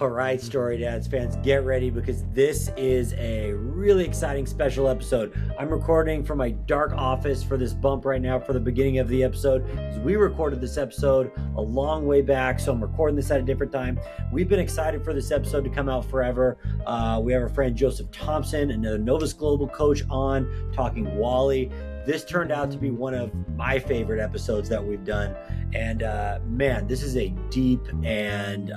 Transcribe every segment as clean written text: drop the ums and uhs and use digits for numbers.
All right, Story Dads fans, get ready because this is a really exciting special episode. I'm recording from my dark office for this bump right now for the beginning of the episode. We recorded this episode a long way back, so I'm recording this at a different time. We've been excited for this episode to come out forever. We have our friend Joseph Thompson, another Novus Global coach, on talking WALL-E. This turned out to be one of my favorite episodes that we've done. And man, this is a deep and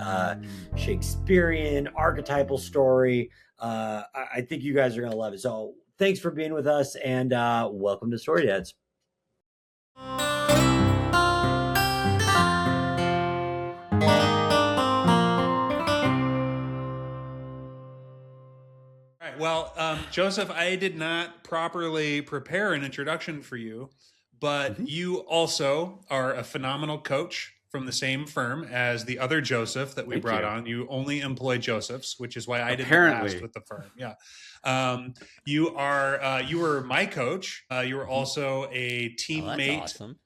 Shakespearean archetypal story. I think you guys are going to love it. So thanks for being with us, and welcome to Story Dads. Well, Joseph, I did not properly prepare an introduction for you, but you also are a phenomenal coach from the same firm as the other Joseph that we brought on. You only employ Josephs, which is why I didn't last with the firm. Yeah. You were my coach. You were also a teammate, Awesome.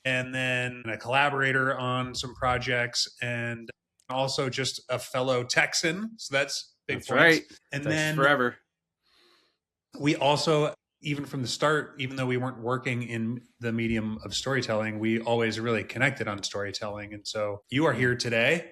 And then a collaborator on some projects, and also just a fellow Texan. So that's big points. Right. And Texas then forever. We also, even from the start, even though we weren't working in the medium of storytelling, we always really connected on storytelling. And so you are here today,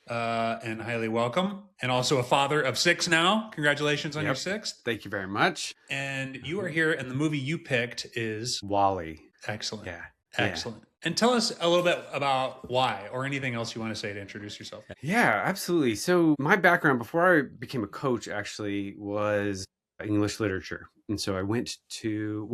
and highly welcome. And also a father of 6 now. Congratulations on your 6th. Thank you very much. And you are here, and the movie you picked is WALL-E. Excellent. Yeah. Excellent. And tell us a little bit about why, or anything else you want to say to introduce yourself. Yeah, absolutely. So my background before I became a coach actually was English literature. And so I went to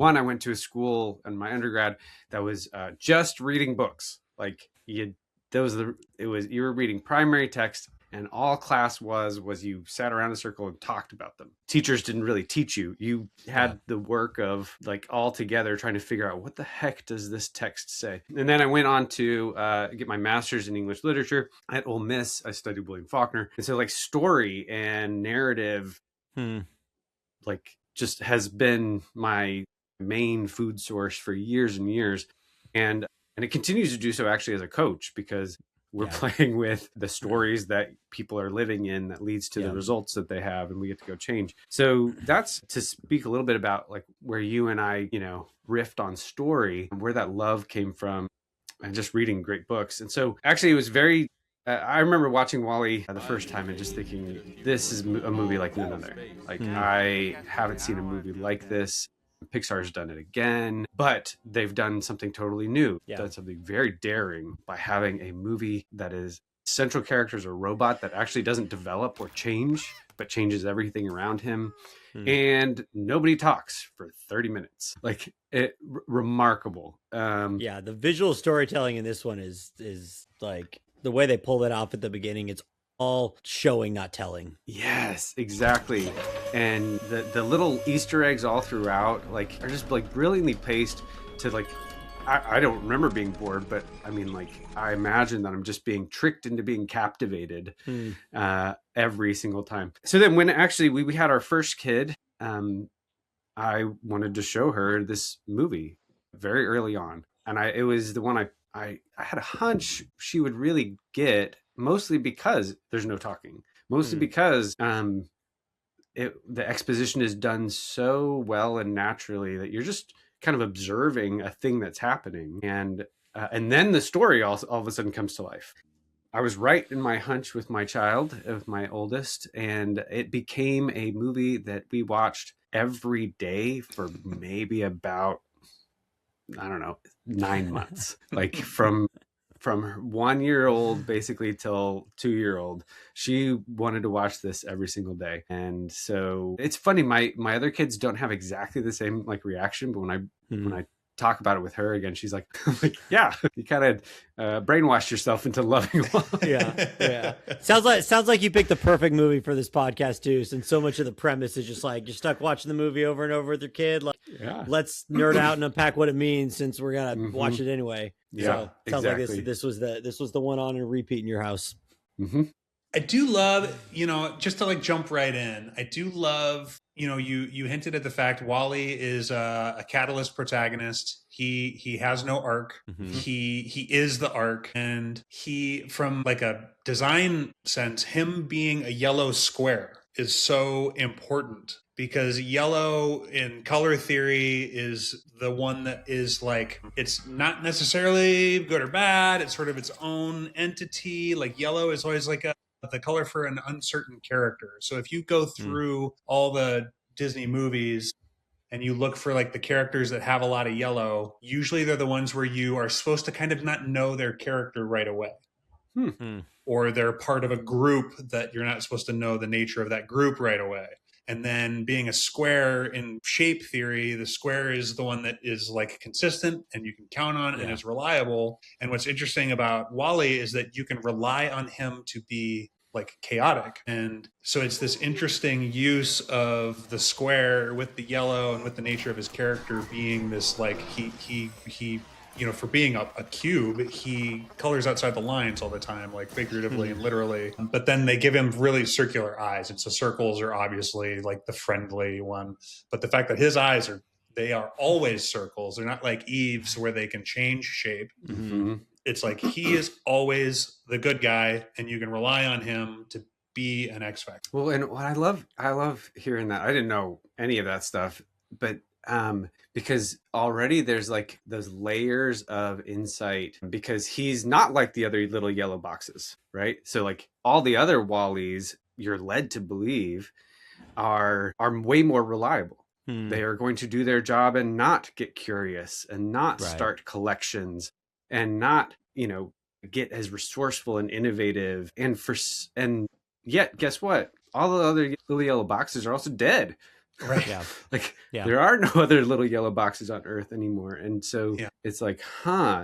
a school in my undergrad that was just reading books. Like you were reading primary text, and all class was you sat around in a circle and talked about them. Teachers didn't really teach you. You had the work of like all together trying to figure out what the heck does this text say. And then I went on to get my master's in English literature at Ole Miss. I studied William Faulkner. And so like story and narrative, like just has been my main food source for years and years. And it continues to do so actually as a coach, because we're playing with the stories that people are living in that leads to the results that they have, and we get to go change. So that's to speak a little bit about like where you and I, riffed on story, where that love came from, and just reading great books. And so actually it was very, I remember watching WALL-E the first time and just thinking, this is a movie like none other. Like I haven't seen a movie like this. Pixar's done it again, but they've done something totally new. Done something very daring by having a movie that is central character is a robot that actually doesn't develop or change, but changes everything around him. And nobody talks for 30 minutes. Like remarkable. The visual storytelling in this one is like the way they pull it off at the beginning. It's all showing, not telling. Yes, exactly. And the little Easter eggs all throughout like are just like brilliantly paced to like, I don't remember being bored, but I mean, like, I imagine that I'm just being tricked into being captivated every single time. So then when actually we had our first kid, I wanted to show her this movie very early on. And it was the one I had a hunch she would really get, mostly because there's no talking, mostly because the exposition is done so well and naturally that you're just kind of observing a thing that's happening, and then the story all of a sudden comes to life. I was right in my hunch with my child, of my oldest, and it became a movie that we watched every day for maybe about, I don't know, 9 months. Like from 1-year-old basically till 2-year-old, she wanted to watch this every single day. And so it's funny, my other kids don't have exactly the same like reaction, but when I talk about it with her again, she's like, yeah, you kind of brainwashed yourself into loving yeah. Sounds like you picked the perfect movie for this podcast too, since so much of the premise is just like you're stuck watching the movie over and over with your kid. Like, let's nerd out and unpack what it means, since we're gonna watch it anyway. So sounds like this was the one on and repeat in your house. I do love, just to like jump right in, I do love you hinted at the fact WALL-E is a catalyst protagonist. He has no arc. Mm-hmm. He is the arc, and he, from like a design sense, him being a yellow square is so important, because yellow in color theory is the one that is like, it's not necessarily good or bad. It's sort of its own entity. Like yellow is always like the color for an uncertain character. So if you go through all the Disney movies and you look for like the characters that have a lot of yellow, usually they're the ones where you are supposed to kind of not know their character right away. Or they're part of a group that you're not supposed to know the nature of that group right away. And then being a square in shape theory, the square is the one that is like consistent and you can count on and is reliable. And what's interesting about WALL-E is that you can rely on him to be like chaotic. And so it's this interesting use of the square with the yellow and with the nature of his character being this like he for being a cube, he colors outside the lines all the time, like figuratively and literally. But then they give him really circular eyes. And so circles are obviously like the friendly one. But the fact that his eyes they are always circles. They're not like Eve's where they can change shape. Mm-hmm. It's like he is always the good guy, and you can rely on him to be an X Factor. Well, and what I love hearing that. I didn't know any of that stuff, but because already there's like those layers of insight, because he's not like the other little yellow boxes, right? So like all the other WALL-Es, you're led to believe are way more reliable. They are going to do their job and not get curious and not start collections and not, get as resourceful and innovative. And yet, guess what? All the other little yellow boxes are also dead. Right. Yeah. There are no other little yellow boxes on Earth anymore. And so it's like,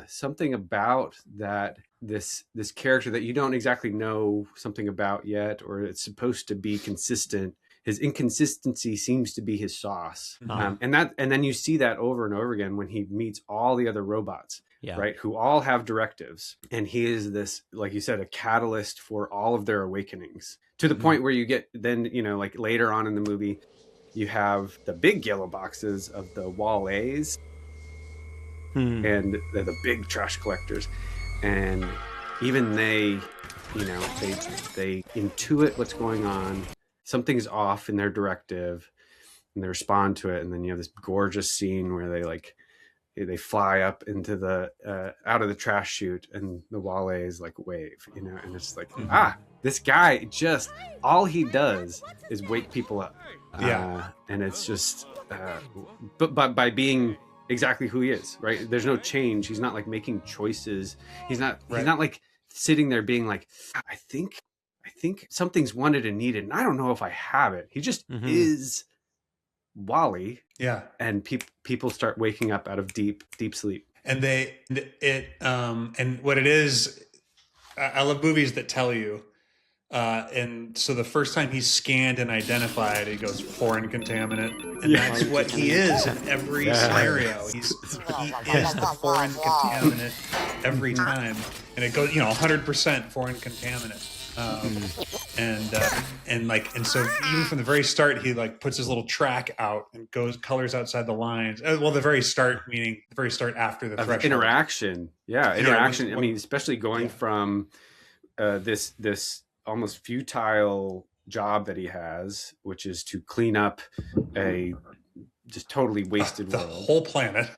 something about that, this character that you don't exactly know something about yet, or it's supposed to be consistent. His inconsistency seems to be his sauce. And then you see that over and over again when he meets all the other robots, right? Who all have directives. And he is this, like you said, a catalyst for all of their awakenings, to the point where you get then, like later on in the movie, you have the big yellow boxes of the WALL-As and they're the big trash collectors. And even they intuit what's going on. Something's off in their directive and they respond to it. And then you have this gorgeous scene where they fly up into the out of the trash chute, and the WALL-As like wave, and it's like, this guy just, all he does is wake people up. And it's just but by being exactly who he is, right? There's no change. He's not like making choices. He's not like sitting there being like, I think something's wanted and needed, and I don't know if I have it. He just is WALL-E. And people start waking up out of deep sleep. And and what it is, I love movies that tell you. And so the first time he's scanned and identified, he goes foreign contaminant, and that's what he is in every scenario. He is the foreign contaminant every time, and it goes 100% foreign contaminant. And so even from the very start, he like puts his little track out and colors outside the lines. Well, the very start, meaning the very start after the threshold. Interaction. Interaction. I mean, especially going from this almost futile job that he has, which is to clean up a just totally wasted the world. Whole planet.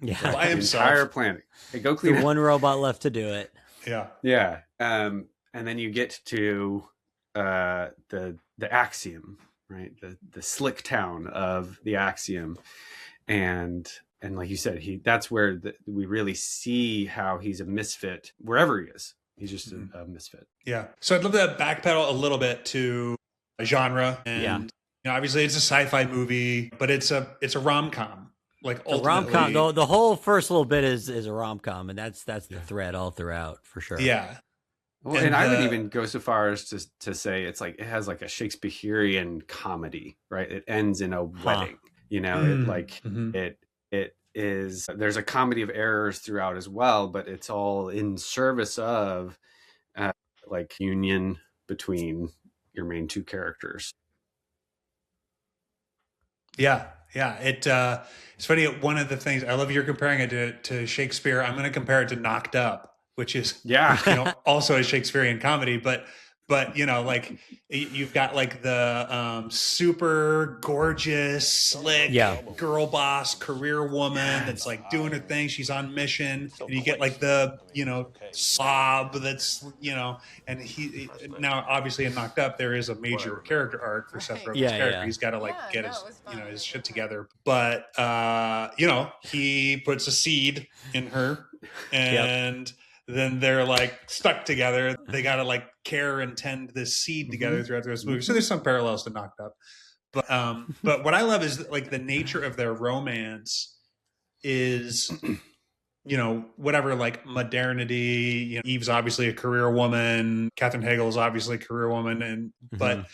By himself. The entire planet. Hey, go clean the up. one robot left to do it. Yeah. And then you get to the Axiom, right? The slick town of the Axiom, and like you said, that's where we really see how he's a misfit wherever he is. He's just a misfit. Yeah. So I'd love to backpedal a little bit to a genre, and obviously it's a sci-fi movie, but it's a rom-com. Like the rom-com, the whole first little bit is a rom-com, and that's the thread all throughout for sure. Yeah. Well, and I would even go so far as to say it's like it has like a Shakespearean comedy, right? It ends in a wedding, it is, there's a comedy of errors throughout as well, but it's all in service of like union between your main two characters. Yeah. It's funny. One of the things I love, you're comparing it to Shakespeare. I'm going to compare it to Knocked Up, which is, also a Shakespearean comedy, but like you've got like the super gorgeous, slick girl boss, career woman that's like doing her thing. She's on mission, and you get like the slob that's and he now obviously in Knocked Up there is a major character arc for Seth Rogen's character. He's got to like get his his shit together, but he puts a seed in her, and then they're like stuck together. They got to like care and tend this seed together throughout the rest of the movie. So there's some parallels to Knocked Up. But what I love is like the nature of their romance is, whatever, like modernity. Eve's obviously a career woman. Katherine Hagel is obviously a career woman. But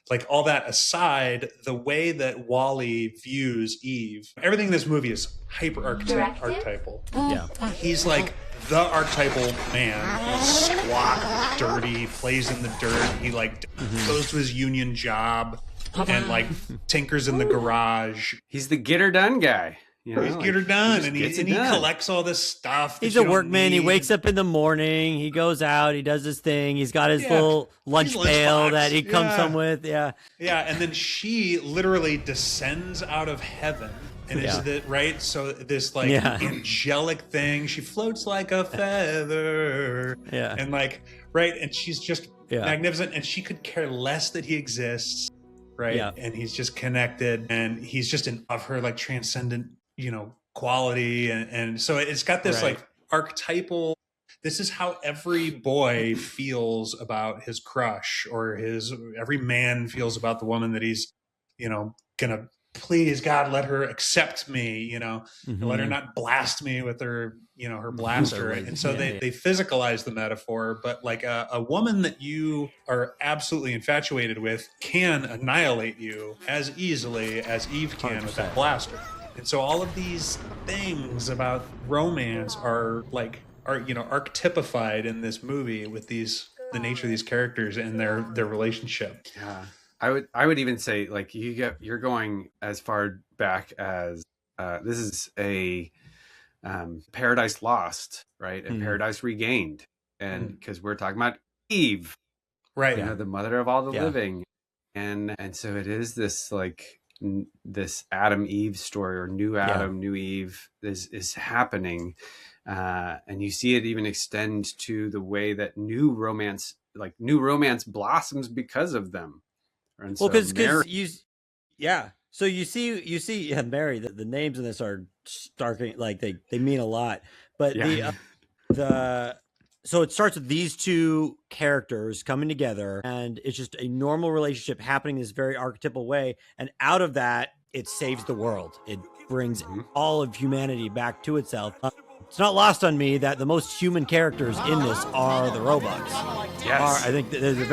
like all that aside, the way that WALL-E views Eve, everything in this movie is hyper archetypal. Yeah. He's like the archetypal man, squat, dirty, plays in the dirt. He like goes to his union job and like tinkers in the garage. He's the get her done guy. He's get her done, and he collects all this stuff. He's a workman. He wakes up in the morning. He goes out. He does his thing. He's got his little lunch pail that he comes home with. Yeah. And then she literally descends out of heaven. And is that right? So this like angelic thing, she floats like a feather. And like, right. And she's just magnificent. And she could care less that he exists. Right. And he's just connected, and he's just of her like transcendent, quality. And so it's got this like archetypal, this is how every boy feels about his crush, or every man feels about the woman that he's, gonna, please God, let her accept me, and let her not blast me with her, her blaster. And so they physicalize the metaphor, but like a woman that you are absolutely infatuated with can annihilate you as easily as Eve can 100%. With that blaster. And so all of these things about romance are archetypified in this movie with the nature of these characters and their relationship. Yeah. I would even say like you're going as far back as this is a Paradise Lost, right? And Paradise Regained, and because we're talking about Eve, right? The mother of all the living, and so it is this like this Adam Eve story, or new Adam, new Eve is happening, and you see it even extend to the way that new romance blossoms because of them. And well, because so you see Mary, the names in this are starking, like they mean a lot, but so it starts with these two characters coming together, and it's just a normal relationship happening in this very archetypal way, and out of that it saves the world. It brings all of humanity back to itself. It's not lost on me that the most human characters in this are the robots. Yes. I think there's a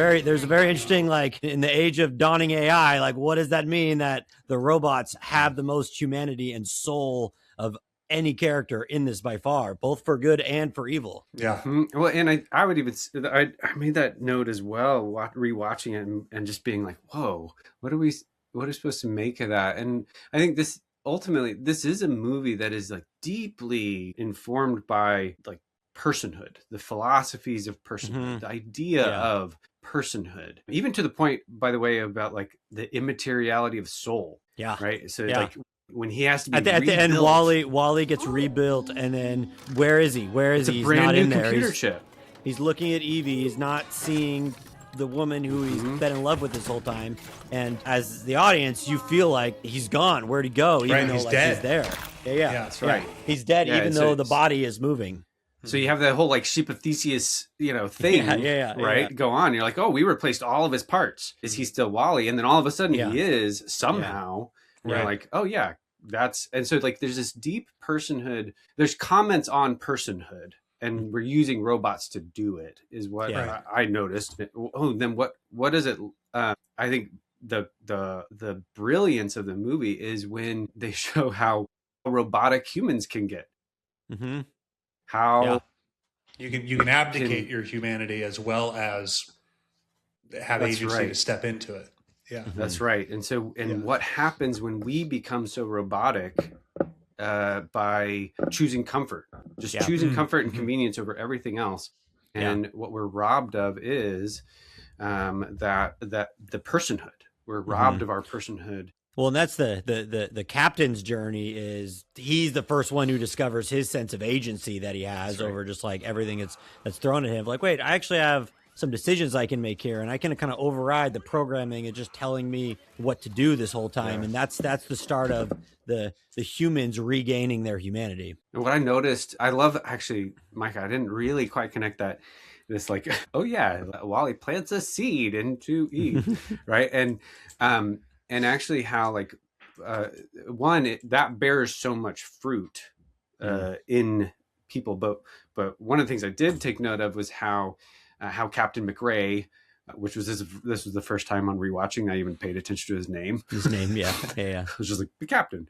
very interesting, like, in the age of dawning AI, like, what does that mean that the robots have the most humanity and soul of any character in this by far, both for good and for evil? Yeah. Well, and I would even, I made that note as well, rewatching it and just being like, whoa, what are we supposed to make of that? And I think ultimately, this is a movie that is like deeply informed by like personhood, the philosophies of personhood, the idea of personhood, even to the point, by the way, about like the immateriality of soul. Yeah. Right. So like when he has to be at the end, WALL-E gets rebuilt, and then where is he? He's not in there. Computer chip. He's looking at Evie. He's not seeing the woman who he's been in love with this whole time, and as the audience you feel like he's gone. Where'd he go? Even though he's dead. He's there. Yeah, that's right. He's dead, even though the body is moving. So you have that whole like sheep of Theseus, thing, right? Go on. You're like, oh, we replaced all of his parts. Is he still WALL-E? And then all of a sudden he is somehow. And you're like, oh yeah, and so like there's this deep personhood. There's comments on personhood. And we're using robots to do it, is what I noticed. Oh, then what is it? I think the brilliance of the movie is when they show how robotic humans can get. How you can abdicate your humanity as well as have agency to step into it. Yeah. That's right. And so, what happens when we become so robotic by choosing comfort, just choosing comfort and convenience over everything else. And what we're robbed of is that the personhood. We're robbed of our personhood. Well, and that's the captain's journey. Is he's the first one who discovers his sense of agency that he has over just like everything that's thrown at him. Like, wait, I actually have some decisions I can make here, and I can kind of override the programming and just telling me what to do this whole time. And that's the start of the humans regaining their humanity. And what I noticed, I love actually, Micah, I didn't really quite connect that. This like, oh yeah, WALL-E plants a seed into Eve, right? And actually how like that bears so much fruit in people, but one of the things I did take note of was how Captain McRae, which was this was the first time on rewatching I even paid attention to his name. Yeah. I was just like, the captain.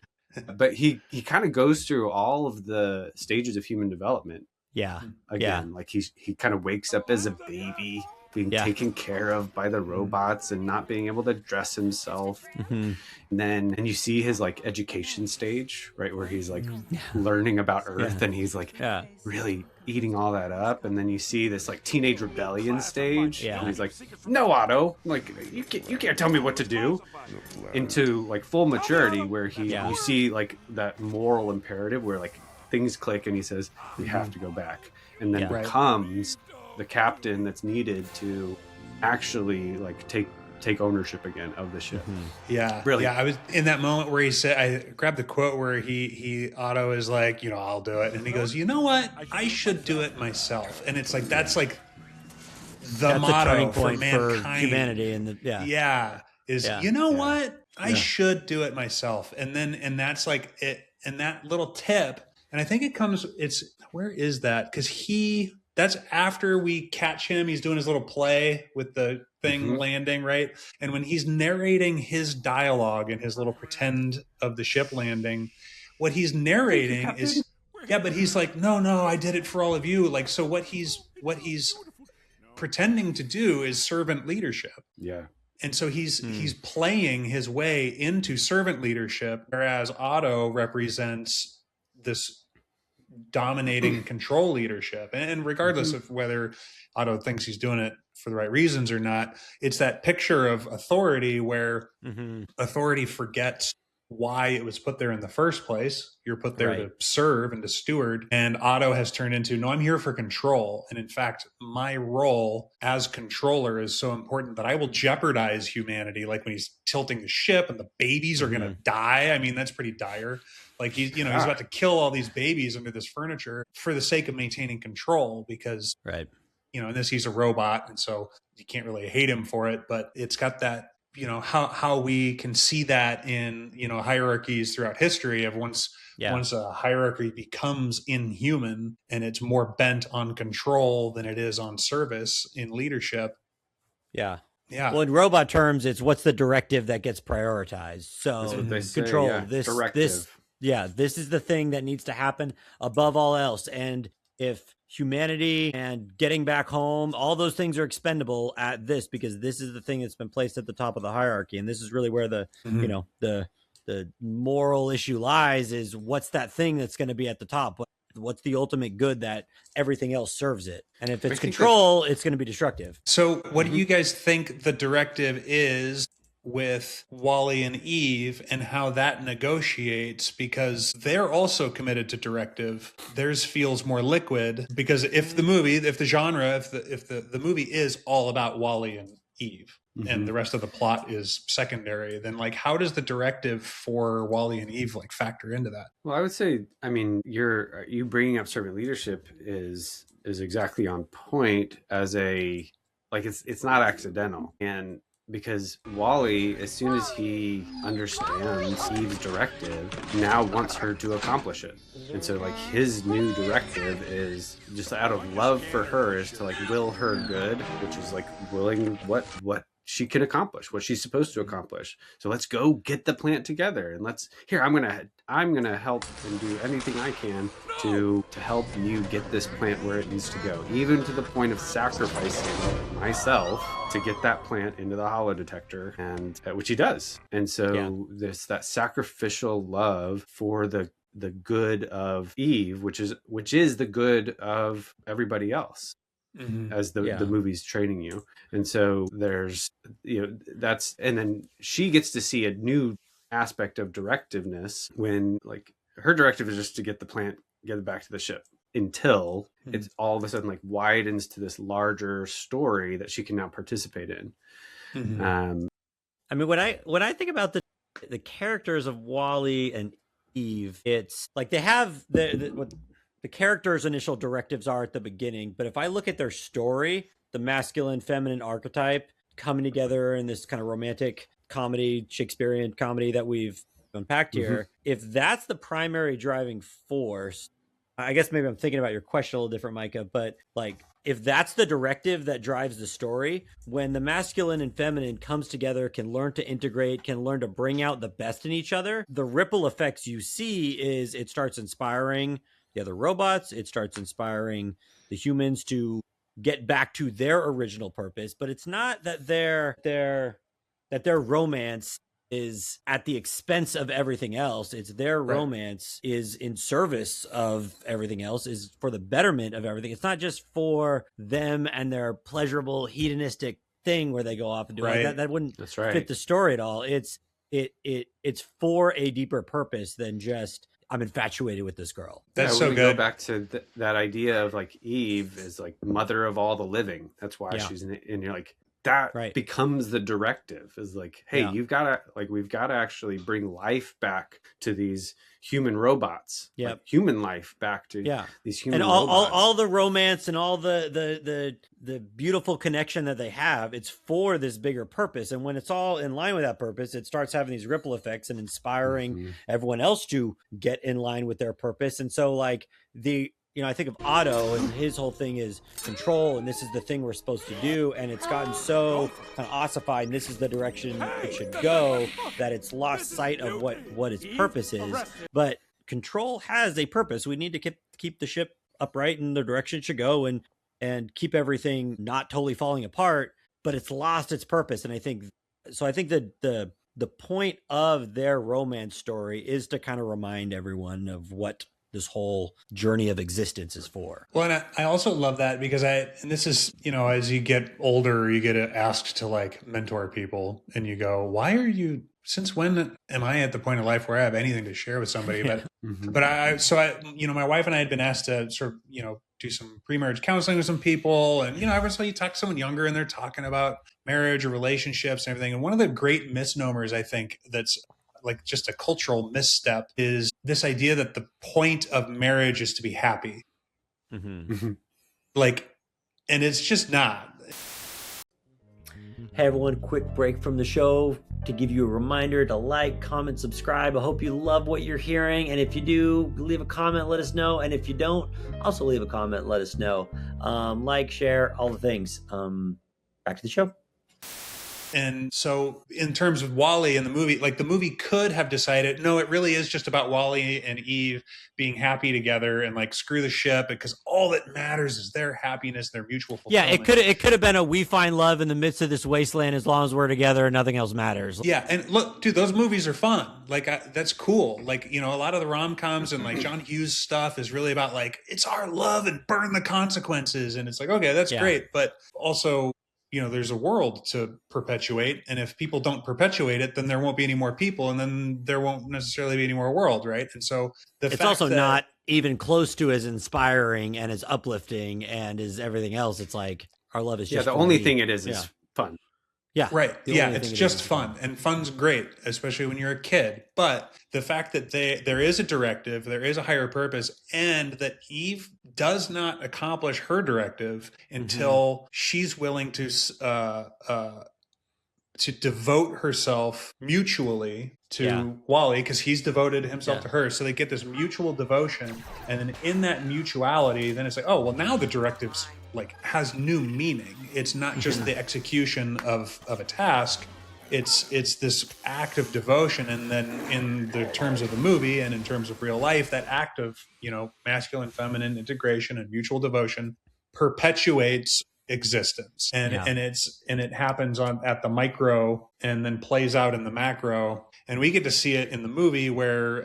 But he kind of goes through all of the stages of human development. Like he kind of wakes up as a baby, being taken care of by the robots and not being able to dress himself. And you see his like education stage, right, where he's like learning about Earth and he's like really eating all that up. And then you see this like teenage rebellion stage and he's like, no, Otto, like you can't tell me what to do, into like full maturity where you see like that moral imperative where like things click and he says we have to go back, and then becomes the captain that's needed to actually like take ownership again of the ship. Really. I was in that moment where he said, I grabbed the quote where he Otto is like, I'll do it, and he goes, you know what, I should do it myself. And it's like that's like the motto for mankind, for humanity, and you know what, I should do it myself. And that's like it, and that little tip. And I think where is that? Because that's after we catch him. He's doing his little play with the thing landing, right? And when he's narrating his dialogue and his little pretend of the ship landing, what he's narrating is, but he's like, no, I did it for all of you. Like, so what he's pretending to do is servant leadership. Yeah. And so he's playing his way into servant leadership, whereas Otto represents this dominating control leadership. And regardless of whether Otto thinks he's doing it for the right reasons or not, it's that picture of authority where authority forgets why it was put there in the first place. You're put there to serve and to steward. And Otto has turned into, no, I'm here for control. And in fact, my role as controller is so important that I will jeopardize humanity. Like when he's tilting the ship and the babies are going to die. I mean, that's pretty dire. Like he's about to kill all these babies under this furniture for the sake of maintaining control, because, in this, he's a robot. And so you can't really hate him for it, but it's got that, how we can see that in, hierarchies throughout history of once a hierarchy becomes inhuman and it's more bent on control than it is on service in leadership. Yeah. Well, in robot terms, it's what's the directive that gets prioritized. So that's what they say, control this is the thing that needs to happen above all else. And if humanity and getting back home, all those things are expendable at this, because this is the thing that's been placed at the top of the hierarchy. And this is really where the moral issue lies, is what's that thing that's going to be at the top? What's the ultimate good that everything else serves it? And if it's control, it's going to be destructive. So what do you guys think the directive is with WALL-E and Eve, and how that negotiates? Because they're also committed to directive. Theirs feels more liquid, because if the movie is all about WALL-E and Eve, and the rest of the plot is secondary, then like how does the directive for WALL-E and Eve like factor into that? Well, I would say, I mean, you bringing up servant leadership is exactly on point as it's not accidental. And because WALL-E, as soon as he understands Eve's directive, now wants her to accomplish it. And so like his new directive is just out of love for her, is to like will her good, which is like willing what she can accomplish, what she's supposed to accomplish. So let's go get the plant together, and I'm gonna help and do anything I can to help you get this plant where it needs to go, even to the point of sacrificing myself to get that plant into the holodetector, and which he does. And so there's that sacrificial love for the good of Eve, which is the good of everybody else. As the movie's training you. And so there's, and then she gets to see a new aspect of directiveness when, like, her directive is just to get the plant, get it back to the ship, until it's all of a sudden like widens to this larger story that she can now participate in. I mean, when I think about the characters of WALL-E and Eve, it's like they have what the characters' initial directives are at the beginning, but if I look at their story, the masculine, feminine archetype coming together in this kind of romantic comedy, Shakespearean comedy that we've unpacked here, if that's the primary driving force, I guess maybe I'm thinking about your question a little different, Micah, but like, if that's the directive that drives the story, when the masculine and feminine comes together, can learn to integrate, can learn to bring out the best in each other, the ripple effects you see is it starts inspiring the other robots. It starts inspiring the humans to get back to their original purpose. But it's not that their romance is at the expense of everything else. It's their romance is in service of everything else, is for the betterment of everything. It's not just for them and their pleasurable hedonistic thing where they go off and do it. That wouldn't fit the story at all. It's for a deeper purpose than just, I'm infatuated with this girl. That's so good. Go back to that idea of like Eve is like mother of all the living. That's why she's in it. And you're like, that becomes the directive, is like, hey, we've got to actually bring life back to these human robots, like human life back to these human and robots. all the romance and all the beautiful connection that they have, it's for this bigger purpose. And when it's all in line with that purpose, it starts having these ripple effects and inspiring everyone else to get in line with their purpose. And so like I think of Otto, and his whole thing is control, and this is the thing we're supposed to do, and it's gotten so kind of ossified, and this is the direction it should go, that it's lost sight of what its purpose is. But control has a purpose. We need to keep the ship upright in the direction it should go, and keep everything not totally falling apart. But it's lost its purpose, and I think that the point of their romance story is to kind of remind everyone of what this whole journey of existence is for. Well, and I also love that because and this is, as you get older, you get asked to like mentor people, and you go, since when am I at the point of life where I have anything to share with somebody? But, my wife and I had been asked to sort of, do some pre-marriage counseling with some people. And, every so you talk to someone younger and they're talking about marriage or relationships and everything. And one of the great misnomers, I think, that's like just a cultural misstep, is this idea that the point of marriage is to be happy. Like, and it's just not. Hey everyone, quick break from the show to give you a reminder to like, comment, subscribe. I hope you love what you're hearing. And if you do, leave a comment, let us know. And if you don't, also leave a comment, let us know. Like, share, all the things. Back to the show. And so in terms of WALL-E and the movie, like the movie could have decided, no, it really is just about WALL-E and Eve being happy together and like screw the ship, because all that matters is their happiness, their mutual fulfillment. Yeah, it could have been we find love in the midst of this wasteland as long as we're together and nothing else matters. Yeah, and look, dude, those movies are fun. Like that's cool. Like, a lot of the rom-coms and like John Hughes stuff is really about like, it's our love and burn the consequences. And it's like, okay, that's great. But also, there's a world to perpetuate. And if people don't perpetuate it, then there won't be any more people. And then there won't necessarily be any more world. Right. And so it's also not even close to as inspiring and as uplifting and as everything else. It's like our love is just the only thing it is fun. Yeah. Right. Yeah. It's just fun, and fun's great, especially when you're a kid. But the fact that there is a directive, there is a higher purpose, and that Eve does not accomplish her directive until she's willing to devote herself mutually to WALL-E, because he's devoted himself to her. So they get this mutual devotion. And then in that mutuality, then it's like, oh, well, now the directives like has new meaning. It's not just the execution of a task. It's this act of devotion, and then in the terms of the movie and in terms of real life, that act of, you know, masculine feminine integration and mutual devotion perpetuates existence, and it happens at the micro and then plays out in the macro. And we get to see it in the movie where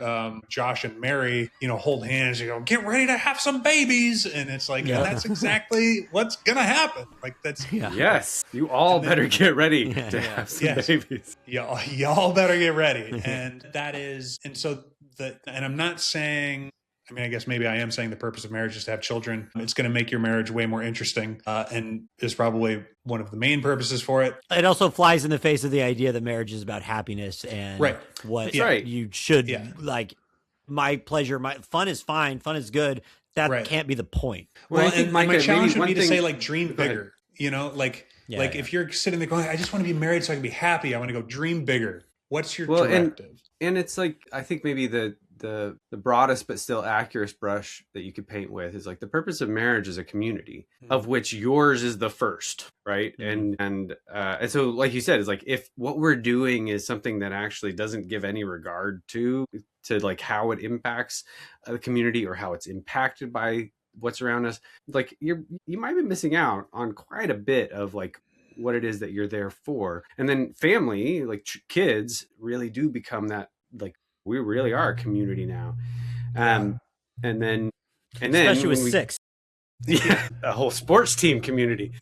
Josh and Mary, you know, hold hands and go, get ready to have some babies. And it's like, and that's exactly what's going to happen. Like that's, yes, you all better get ready to have some babies. Y'all better get ready. And that is, and so and I'm not saying, I mean, I guess maybe I am saying the purpose of marriage is to have children. It's going to make your marriage way more interesting, and is probably one of the main purposes for it. It also flies in the face of the idea that marriage is about happiness and what you should like. My pleasure, my fun is fine. Fun is good. That can't be the point. Well, I think my challenge would be to say, like, dream bigger. You know, like if you're sitting there going, I just want to be married so I can be happy. I want to go dream bigger. What's your directive? And it's like, I think maybe the broadest but still accurate brush that you could paint with is like the purpose of marriage is a community, of which yours is the first, right? And so, like you said, it's like, if what we're doing is something that actually doesn't give any regard to like how it impacts the community or how it's impacted by what's around us, like you might be missing out on quite a bit of like what it is that you're there for. And then family, like kids, really do become that, like, we really are a community now. And then especially with 6. Yeah, a whole sports team community.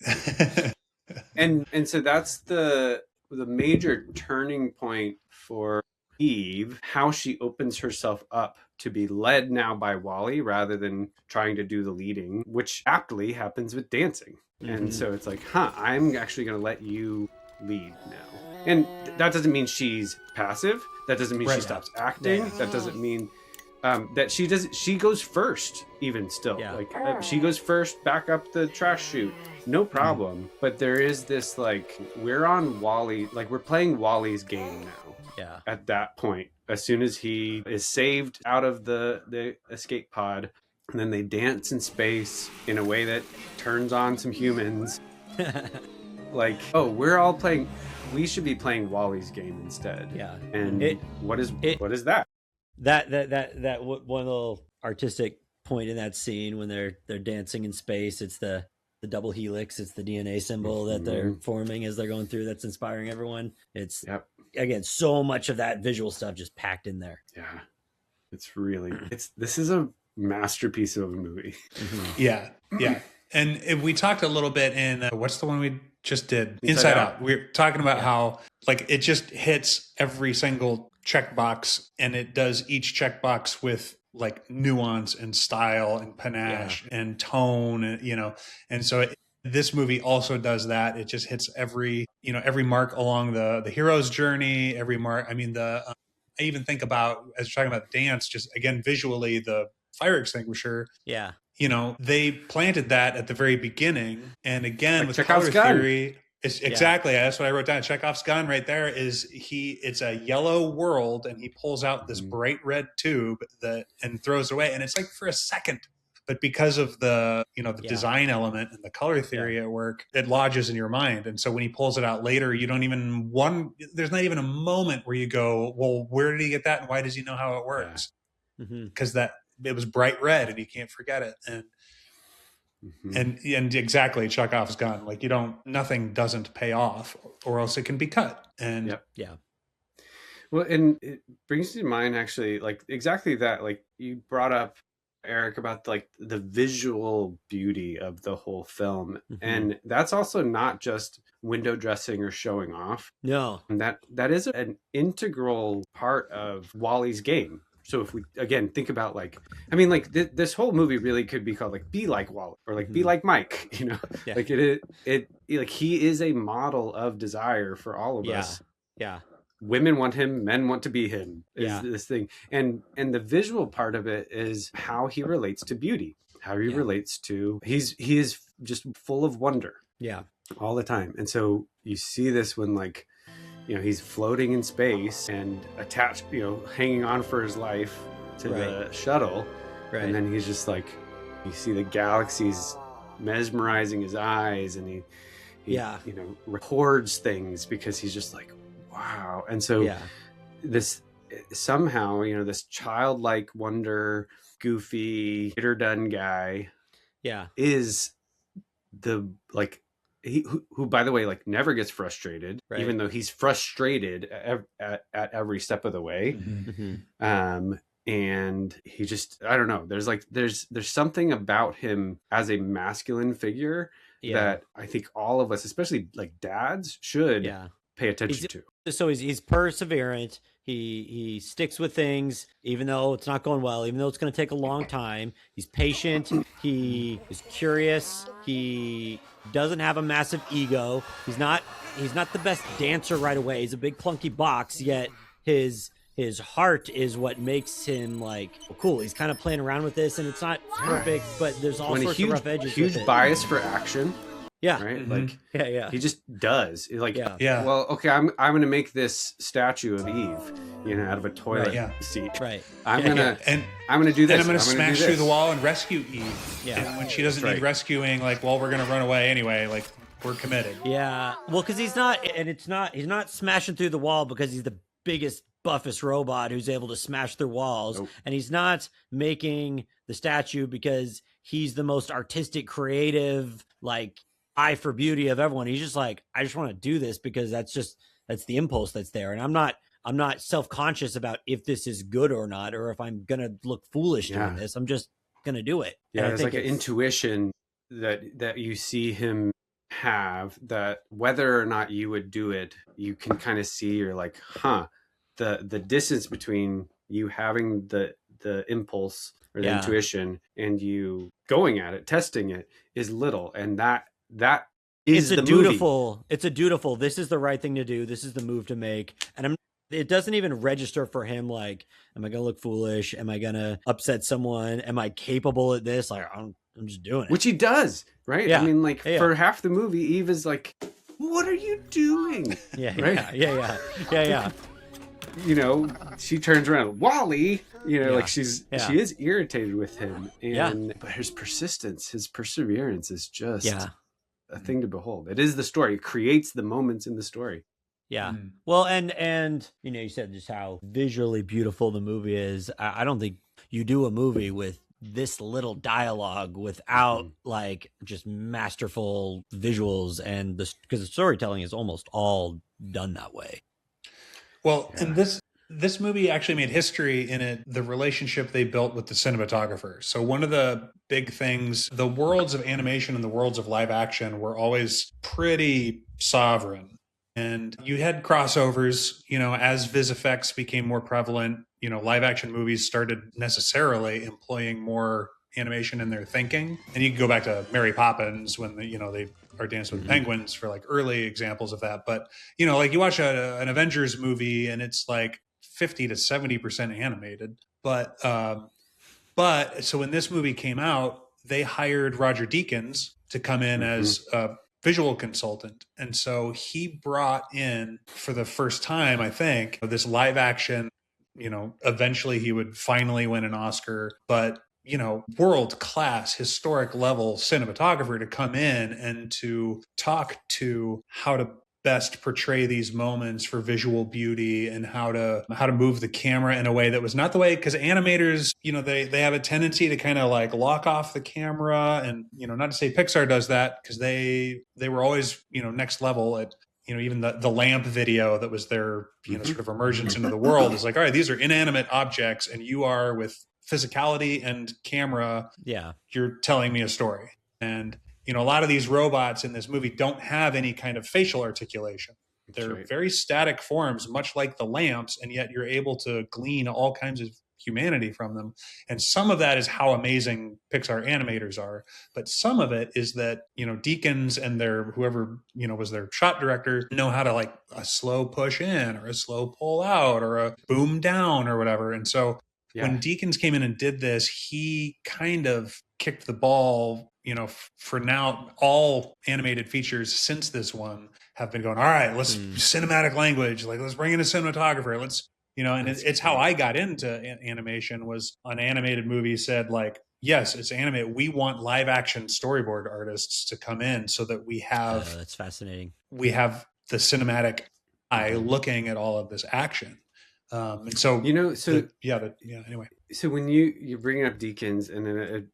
and so that's the major turning point for Eve, how she opens herself up to be led now by WALL-E rather than trying to do the leading, which aptly happens with dancing. And so it's like, I'm actually going to let you lead now. And that doesn't mean she's passive. That doesn't mean she stops acting. That doesn't mean that she goes first, even still. She goes first, back up the trash chute, no problem. But there is this, like, we're on WALL-E, like we're playing WALL-E's game now. At that point, as soon as he is saved out of the escape pod, and then they dance in space in a way that turns on some humans. Like, oh, we're all playing. We should be playing WALL-E's game instead. Yeah. And what is that? That one little artistic point in that scene when they're dancing in space. It's the double helix. It's the DNA symbol that they're forming as they're going through. That's inspiring everyone. It's again, so much of that visual stuff just packed in there. Yeah. It's really, this is a masterpiece of a movie. Yeah. And we talked a little bit in what's the one we just did? Inside Out. We're talking about how, like, it just hits every single checkbox, and it does each checkbox with, like, nuance and style and panache and tone, and, you know. And so this movie also does that. It just hits every mark along the hero's journey, every mark. I mean, I even think about, as we're talking about dance, just again visually, the fire extinguisher. Yeah. You know, they planted that at the very beginning. And again, like with Chekhov's color theory, it's exactly, that's what I wrote down. Chekhov's gun right there is it's a yellow world, and he pulls out this bright red tube and throws it away. And it's like for a second, but because of the design element and the color theory at work, it lodges in your mind. And so when he pulls it out later, you don't there's not even a moment where you go, well, where did he get that? And why does he know how it works? Because it was bright red and you can't forget it. And exactly, Chekhov's gun. Like, nothing doesn't pay off, or else it can be cut. And well, and it brings to mind actually, like, exactly that. Like, you brought up, Eric, about like the visual beauty of the whole film. And that's also not just window dressing or showing off. No. And that is an integral part of WALL-E's game. So if we, again, think about, like, I mean, like, this whole movie really could be called, like, Be Like WALL-E, or like Be Like Mike, you know, like like, he is a model of desire for all of us. Yeah. Women want him, men want to be him, is this thing. And the visual part of it is how he relates to beauty, how he relates to, he is just full of wonder. Yeah. All the time. And so you see this when, like, you know, he's floating in space and attached, you know, hanging on for his life to the shuttle. Right. And then he's just like, you see the galaxies mesmerizing his eyes, and he you know, records things because he's just like, wow. And so this somehow, you know, this childlike wonder, goofy, get her done guy is the like who by the way, like never gets frustrated, even though he's frustrated at every step of the way. And he just, I don't know, there's something about him as a masculine figure that I think all of us, especially like dads, should pay attention to. So he's perseverant. He sticks with things, even though it's not going well, even though it's going to take a long time. He's patient. He is curious. He doesn't have a massive ego. He's not the best dancer right away. He's a big clunky box, yet his heart is what makes him like, well, cool. He's kind of playing around with this, and it's not perfect, but there's all sorts of rough edges. Huge bias for action. Yeah. Right. Like, he just does. Like, well, okay, I'm going to make this statue of Eve, you know, out of a toilet seat. Right. I'm going to do this. And I'm going to smash through the wall and rescue Eve. Yeah. And when she doesn't need rescuing, like, well, we're going to run away anyway. Like, we're committed. Yeah. Well, because he's not smashing through the wall because he's the biggest, buffest robot who's able to smash through walls. And he's not making the statue because he's the most artistic, creative, like, eye for beauty of everyone. He's just like, I just want to do this because that's the impulse that's there. And I'm not self-conscious about if this is good or not, or if I'm going to look foolish doing this. I'm just going to do it. Yeah. There's like an intuition that you see him have, that whether or not you would do it, you can kind of see, you're like, the distance between you having the impulse or the intuition and you going at it, testing it, is little. And that is it's a dutiful, this is the right thing to do. This is the move to make. And it doesn't even register for him. Like, am I going to look foolish? Am I going to upset someone? Am I capable at this? Like, I'm just doing it. Which he does, right? Yeah. I mean, like for half the movie, Eve is like, what are you doing? Yeah. You know, she turns around, WALL-E, you know, like she is irritated with him. And but his persistence, his perseverance is just a thing to behold. It is the story. It creates the moments in the story. Yeah. Well, and you know, you said just how visually beautiful the movie is. I don't think you do a movie with this little dialogue without like just masterful visuals, and because the storytelling is almost all done that way. Well, and this movie actually made history in it, the relationship they built with the cinematographer. So one of the big things, the worlds of animation and the worlds of live action were always pretty sovereign. And you had crossovers, you know, as vis effects became more prevalent, you know, live action movies started necessarily employing more animation in their thinking. And you can go back to Mary Poppins when they are Dancing with Penguins for like early examples of that. But, you know, like you watch an Avengers movie and it's like 50 to 70% animated. But so when this movie came out, they hired Roger Deakins to come in as a visual consultant. And so he brought in, for the first time, I think, this live action, you know, eventually he would finally win an Oscar, but you know, world-class, historic level cinematographer to come in and to talk to how to best portray these moments for visual beauty and how to move the camera in a way that was not the way, because animators, you know, they have a tendency to kind of like lock off the camera, and, you know, not to say Pixar does that, because they were always, you know, next level at, you know, even the lamp video that was their, you know, sort of emergence into the world is like, all right, these are inanimate objects and you are with physicality and camera, you're telling me a story. And, you know, a lot of these robots in this movie don't have any kind of facial articulation. They're very static forms, much like the lamps, and yet you're able to glean all kinds of humanity from them. And some of that is how amazing Pixar animators are. But some of it is that, you know, Deakins and whoever, you know, was their shot director know how to like a slow push in or a slow pull out or a boom down or whatever. And so when Deakins came in and did this, he kind of kicked the ball, you know, for now, all animated features since this one have been going, all right, let's cinematic language, like let's bring in a cinematographer. Let's, you know, and it's how I got into animation. Was an animated movie said like, yes, it's animated. We want live action storyboard artists to come in so that we have that's fascinating. We have the cinematic eye looking at all of this action. And so anyway. So when you bring up Deacons, and then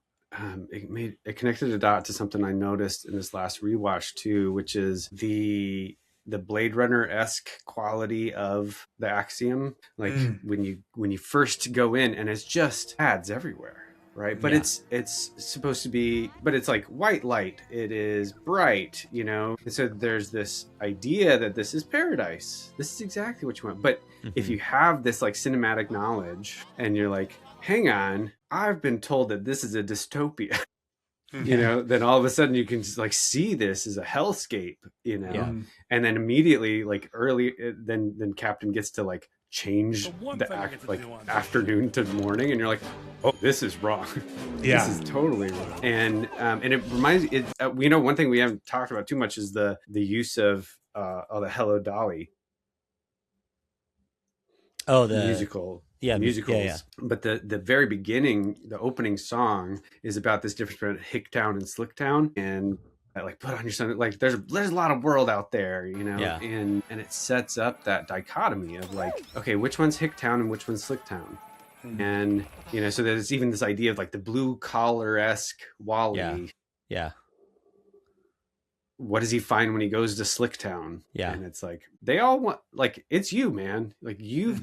it connected a dot to something I noticed in this last rewatch too, which is the Blade Runner-esque quality of the Axiom. Like when you first go in, and it's just ads everywhere, right? But it's supposed to be, but it's like white light. It is bright, and so there's this idea that this is paradise. This is exactly what you want. But if you have this like cinematic knowledge, and you're like, hang on, I've been told that this is a dystopia. Then all of a sudden you can like see this as a hellscape, and then immediately like then Captain gets to like change the afternoon to morning, and you're like, oh, this is wrong. This is totally wrong. And it reminds me, one thing we haven't talked about too much is the use of the Hello Dolly. Oh, the musicals. Yeah. But the very beginning, the opening song is about this difference between Hicktown and Slicktown, and like put on your sun. Like there's a lot of world out there, and it sets up that dichotomy of like, okay, which one's Hicktown and which one's Slicktown, and so there's even this idea of like the blue collar-esque WALL-E. Yeah. What does he find when he goes to Slicktown? Yeah. And it's like, they all want, like, it's you, man. Like you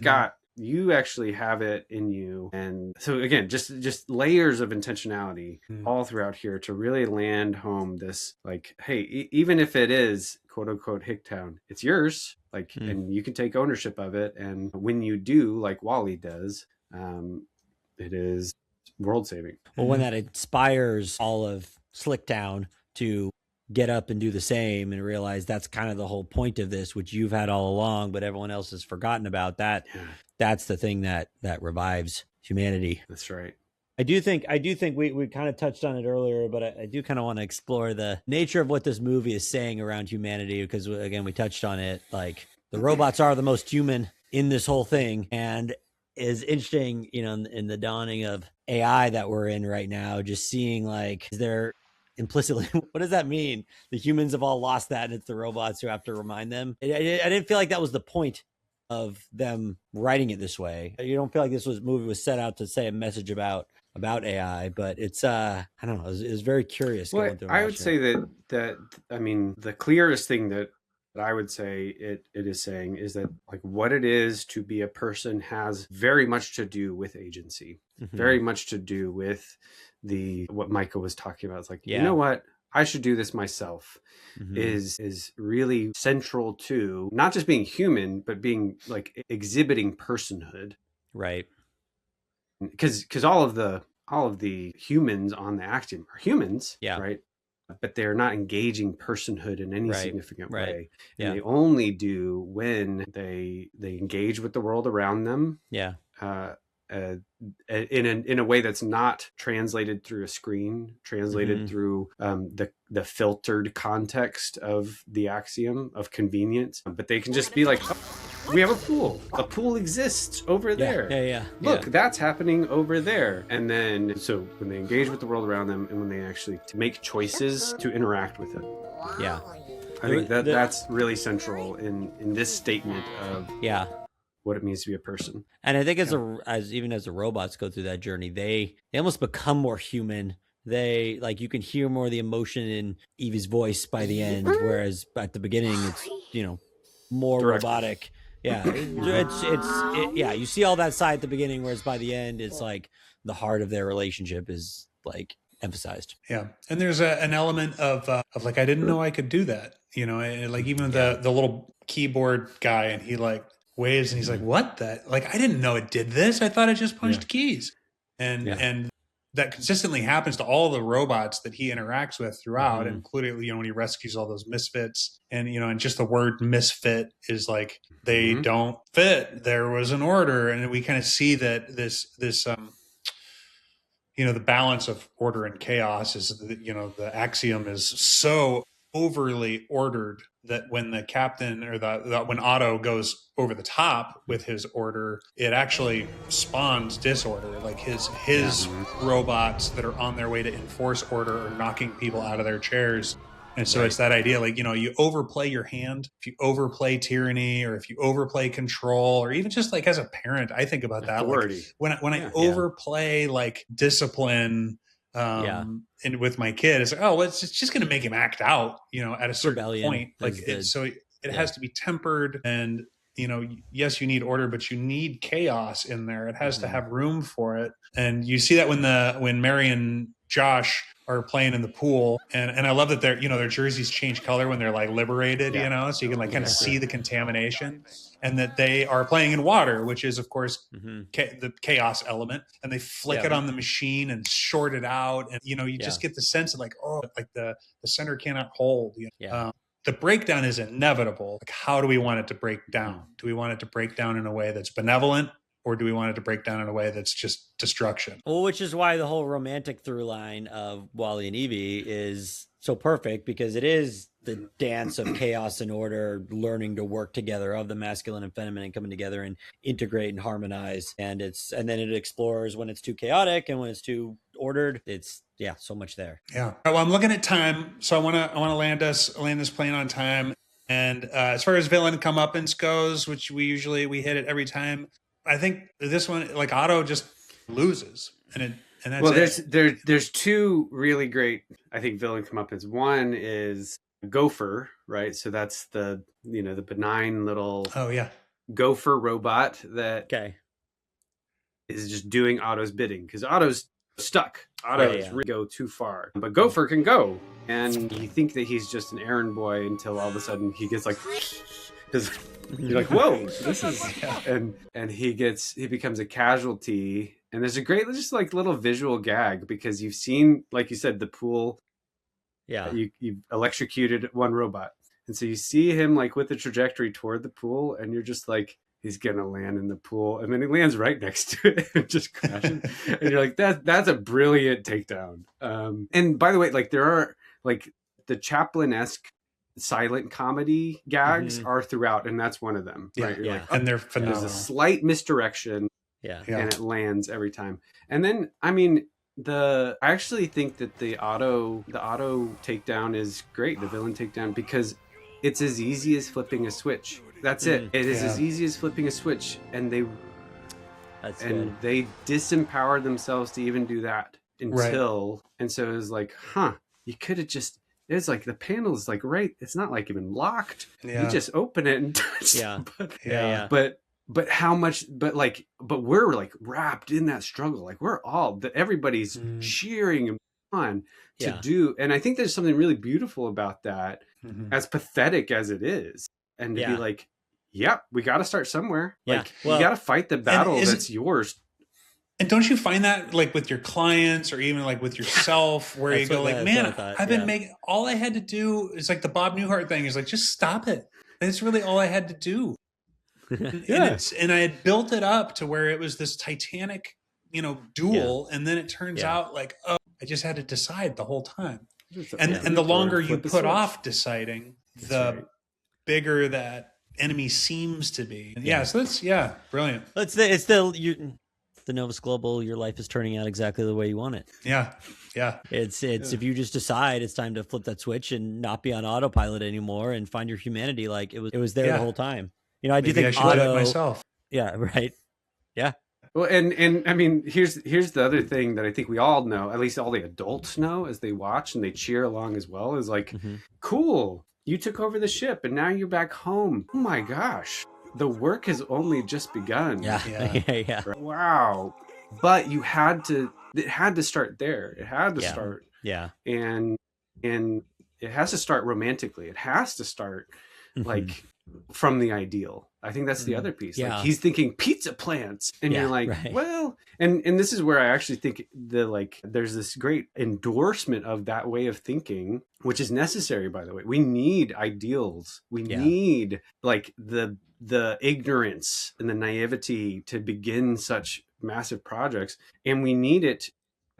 actually have it in you. And so again, just layers of intentionality all throughout here to really land home this, like, hey, even if it is quote unquote Hicktown, it's yours. Like, and you can take ownership of it. And when you do, like WALL-E does, it is world saving. Well, when that inspires all of Slicktown to get up and do the same and realize that's kind of the whole point of this, which you've had all along, but everyone else has forgotten about that. Yeah. That's the thing that revives humanity. That's right. I do think we kind of touched on it earlier, but I do kind of want to explore the nature of what this movie is saying around humanity, because again, we touched on it. Like, the robots are the most human in this whole thing, and is interesting, in the dawning of AI that we're in right now, just seeing like, is there implicitly, what does that mean? The humans have all lost that, and it's the robots who have to remind them. I didn't feel like that was the point of them writing it this way. You don't feel like this movie was set out to say a message about AI, but it's I don't know. It was very curious. Well, I would say that I mean, the clearest thing that I would say it is saying is that, like, what it is to be a person has very much to do with agency, very much to do with what Micah was talking about. It's like, you know what? I should do this myself is really central to not just being human, but being like exhibiting personhood. Right. Because all of the humans on the Axiom are humans, right? But they're not engaging personhood in any significant way. And they only do when they engage with the world around them. In a way that's not translated through a screen, translated through the filtered context of the Axiom of convenience. But they can just be like, oh, we have a pool. A pool exists over there. Look, that's happening over there. And then, so when they engage with the world around them, and when they actually make choices to interact with it. Yeah. I think that's really central in this statement of what it means to be a person. And I think as the robots go through that journey, they almost become more human. They, like, you can hear more of the emotion in Evie's voice by the end, whereas at the beginning it's more robotic. You see all that side at the beginning, whereas by the end it's like the heart of their relationship is like emphasized. Yeah. And there's an element of like, I didn't know I could do that, and like even the little keyboard guy, and he like waves and he's like, what? That, like, I didn't know it did this. I thought it just punched keys. And that consistently happens to all the robots that he interacts with throughout, including, when he rescues all those misfits, and, and just the word misfit is like, they don't fit. There was an order. And we kind of see that this the balance of order and chaos is, the Axiom is so overly ordered that when the captain or when Otto goes over the top with his order, it actually spawns disorder. Like his robots that are on their way to enforce order are knocking people out of their chairs. And so it's that idea, like, you overplay your hand. If you overplay tyranny, or if you overplay control, or even just like as a parent, I think about that. Like, when I overplay like discipline, and with my kid, it's like, oh, well, it's just going to make him act out, at a certain point. Like, it has to be tempered, and yes, you need order, but you need chaos in there. It has to have room for it. And you see that when Mary and Josh are playing in the pool, and I love that their jerseys change color when they're like liberated, so you can like kind of see the contamination, and that they are playing in water, which is of course the chaos element, and they flick it on the machine and short it out, and you just get the sense of like, oh, like the center cannot hold. The breakdown is inevitable. Like, how do we want it to break down? Do we want it to break down in a way that's benevolent, or do we want it to break down in a way that's just destruction? Well, which is why the whole romantic through line of WALL-E and Evie is so perfect, because it is the dance of chaos and order, learning to work together, of the masculine and feminine coming together and integrate and harmonize. And then it explores when it's too chaotic and when it's too ordered. It's so much there. Yeah. Well, I'm looking at time, so I want to land this plane on time. And as far as villain comeuppance goes, which we hit it every time, I think this one, like, Otto just loses, and that's there's two really great, I think, villain comeuppance. One is Gopher, right? So that's the benign little Gopher robot that is just doing Otto's bidding, because Otto's stuck. Otto's really go too far, but Gopher can go, and you think that he's just an errand boy until all of a sudden he gets like. You're like, whoa, this is, and he becomes a casualty. And there's a great, just like little visual gag, because you've seen, like you said, the pool. Yeah. You've electrocuted one robot. And so you see him like with the trajectory toward the pool, and you're just like, he's going to land in the pool. And then he lands right next to it and just crashes. And you're like, that's a brilliant takedown. And by the way, like, there are like the Chaplin-esque silent comedy gags are throughout, and that's one of them, right? You're like, and they're phenomenal. There's a slight misdirection, and it lands every time. And then, I mean, I actually think that the auto takedown is great, the villain takedown, because it's as easy as flipping a switch. That's it. It is as easy as flipping a switch, and they disempower themselves to even do that until, and so it was like, you could have just. It's like the panel is like it's not like even locked. You just open it and touch but how much, but we're like wrapped in that struggle. Like everybody's cheering on to do. And I think there's something really beautiful about that, as pathetic as it is. And to be like, we got to start somewhere. Like, you got to fight the battle that's yours. And don't you find that, like, with your clients, or even like with yourself, where you go like, man, I've been making, all I had to do is like the Bob Newhart thing is like, just stop it. And it's really all I had to do. And I had built it up to where it was this titanic, duel. And then it turns out like, oh, I just had to decide the whole time. And the longer you put off deciding, the bigger that enemy seems to be. So that's, brilliant. The Novus Global, your life is turning out exactly the way you want it. It's if you just decide it's time to flip that switch and not be on autopilot anymore and find your humanity, like it was there the whole time. I do think Otto myself. Yeah, right. Yeah. Well, and I mean, here's the other thing that I think we all know, at least all the adults know as they watch and they cheer along as well, is like, cool, you took over the ship and now you're back home. Oh my gosh. The work has only just begun. Yeah. Wow. But it had to start there. It had to start. Yeah. And it has to start romantically. It has to start like from the ideal. I think that's the other piece. Like, he's thinking pizza plants, and you're like, well, and this is where I actually think there's this great endorsement of that way of thinking, which is necessary, by the way. We need ideals. We need like the ignorance and the naivety to begin such massive projects, and we need it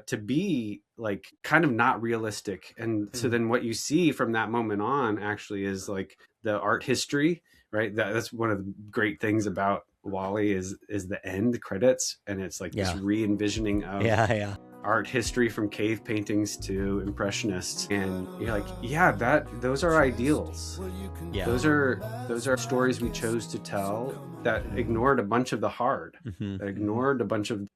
to be like kind of not realistic. And so then what you see from that moment on actually is like the art history, right? That's one of the great things about WALL-E is the end credits. And it's like this re-envisioning of art history from cave paintings to impressionists. And you're like, those are ideals. Yeah. Those are stories we chose to tell that ignored a bunch of the hard, that ignored a bunch of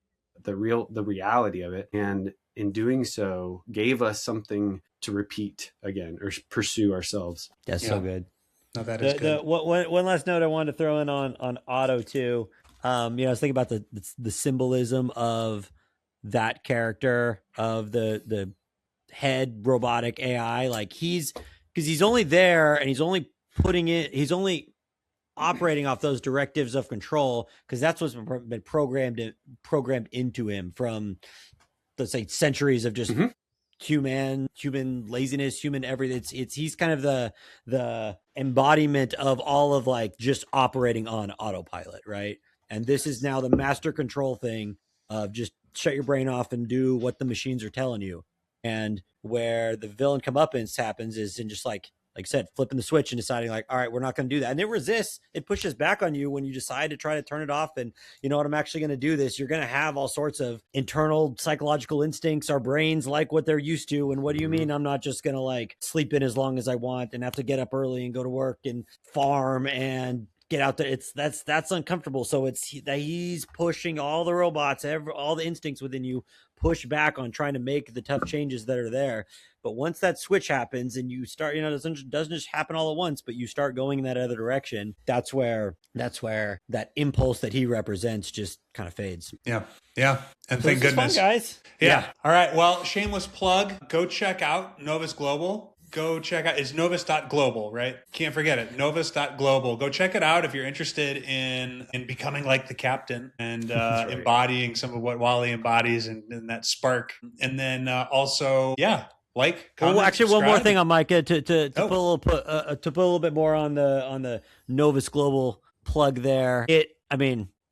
the reality of it. And in doing so, gave us something to repeat again or pursue ourselves. That's so good. No, that is good. One last note I wanted to throw in on Otto too. I was thinking about the symbolism of that character, of the head robotic AI. Like because he's only there and he's only operating off those directives of control because that's what's been programmed into him from, let's say, centuries of just human laziness, human everything. He's kind of the embodiment of all of like just operating on autopilot, right? And this is now the master control thing of just shut your brain off and do what the machines are telling you. And where the villain comeuppance happens is in just like I said, flipping the switch and deciding like, all right, we're not going to do that. And it resists. It pushes back on you when you decide to try to turn it off. And you know what, I'm actually going to do this. You're going to have all sorts of internal psychological instincts. Our brains like what they're used to. And what do you mean I'm not just going to like sleep in as long as I want and have to get up early and go to work and farm and get out there? That's uncomfortable. So he's pushing all the robots, all the instincts within you push back on trying to make the tough changes that are there. But once that switch happens and you start, it doesn't just happen all at once, but you start going in that other direction, that's where that impulse that he represents just kind of fades. Yeah. Yeah. And thank goodness. Fun, guys. Yeah. All right. Well, shameless plug, go check out Novus Global. Go check out, it's novus.global, right? Can't forget it, novus.global. Go check it out if you're interested in becoming like the captain and right. Embodying some of what WALL-E embodies and that spark. And then also, like, comment, well, actually, subscribe. one more thing on Micah to put a little bit more on the Novus Global plug there.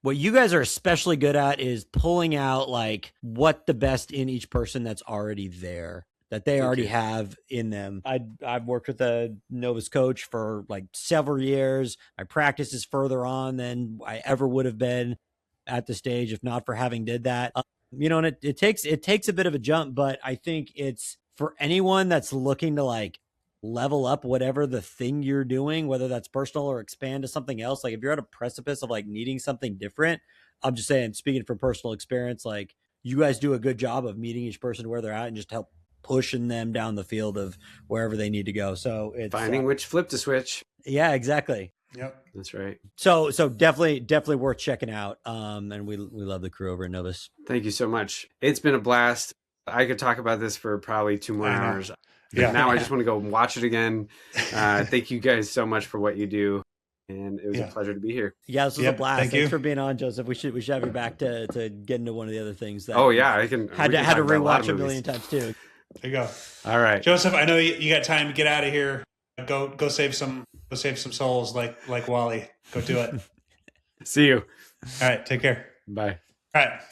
What you guys are especially good at is pulling out like what the best in each person that's already there, that they already have in them. I've worked with a Novus coach for like several years. My practice is further on than I ever would have been at the stage if not for having did that. And it takes a bit of a jump, but I think it's for anyone that's looking to like level up whatever the thing you're doing, whether that's personal or expand to something else. Like if you're at a precipice of like needing something different, I'm just saying, speaking from personal experience, like you guys do a good job of meeting each person where they're at and just help pushing them down the field of wherever they need to go. So it's finding which flip to switch. Yeah, exactly. Yep. That's right. So definitely worth checking out. And we love the crew over at Novus. Thank you so much. It's been a blast. I could talk about this for probably 2 more hours. Yeah. Now I just want to go watch it again. Thank you guys so much for what you do. And it was a pleasure to be here. Yeah, this was a blast. Thanks for being on, Joseph. We should have you back to get into one of the other things that I can had to rewatch a million times too. There you go. All right, Joseph, I know you got time to get out of here. Go save some souls like WALL-E. Go do it. See you. All right, take care. Bye.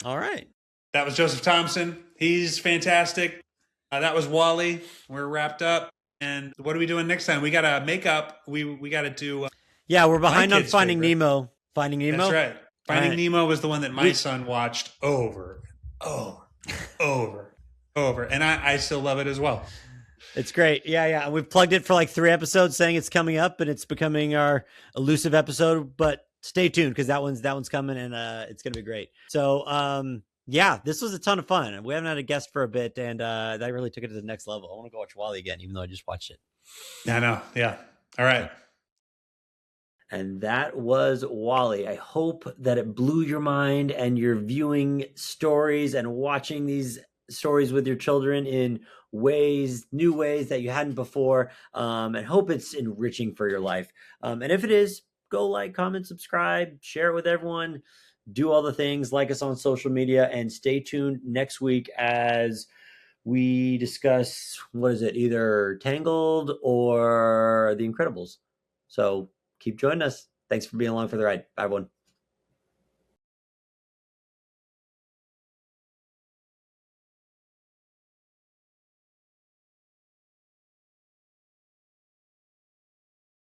All right. That was Joseph Thompson. He's fantastic. That was WALL-E. We're wrapped up. And what are we doing next time? We got to make up. We got to do. We're behind on Finding Nemo. Finding Nemo. That's right. Finding Nemo was the one that my son watched over and over. And I still love it as well. It's great. Yeah. We've plugged it for like 3 episodes saying it's coming up and it's becoming our elusive episode, but stay tuned because that one's coming and it's going to be great. So, this was a ton of fun. We haven't had a guest for a bit and that really took it to the next level. I want to go watch WALL-E again, even though I just watched it. I know. Yeah. All right. And that was WALL-E. I hope that it blew your mind and you're viewing stories and watching these stories with your children in new ways that you hadn't before, and hope it's enriching for your life. And if it is, go like, comment, subscribe, share it with everyone, do all the things, like us on social media, and stay tuned next week as we discuss, either Tangled or The Incredibles. So keep joining us. Thanks for being along for the ride. Bye, everyone.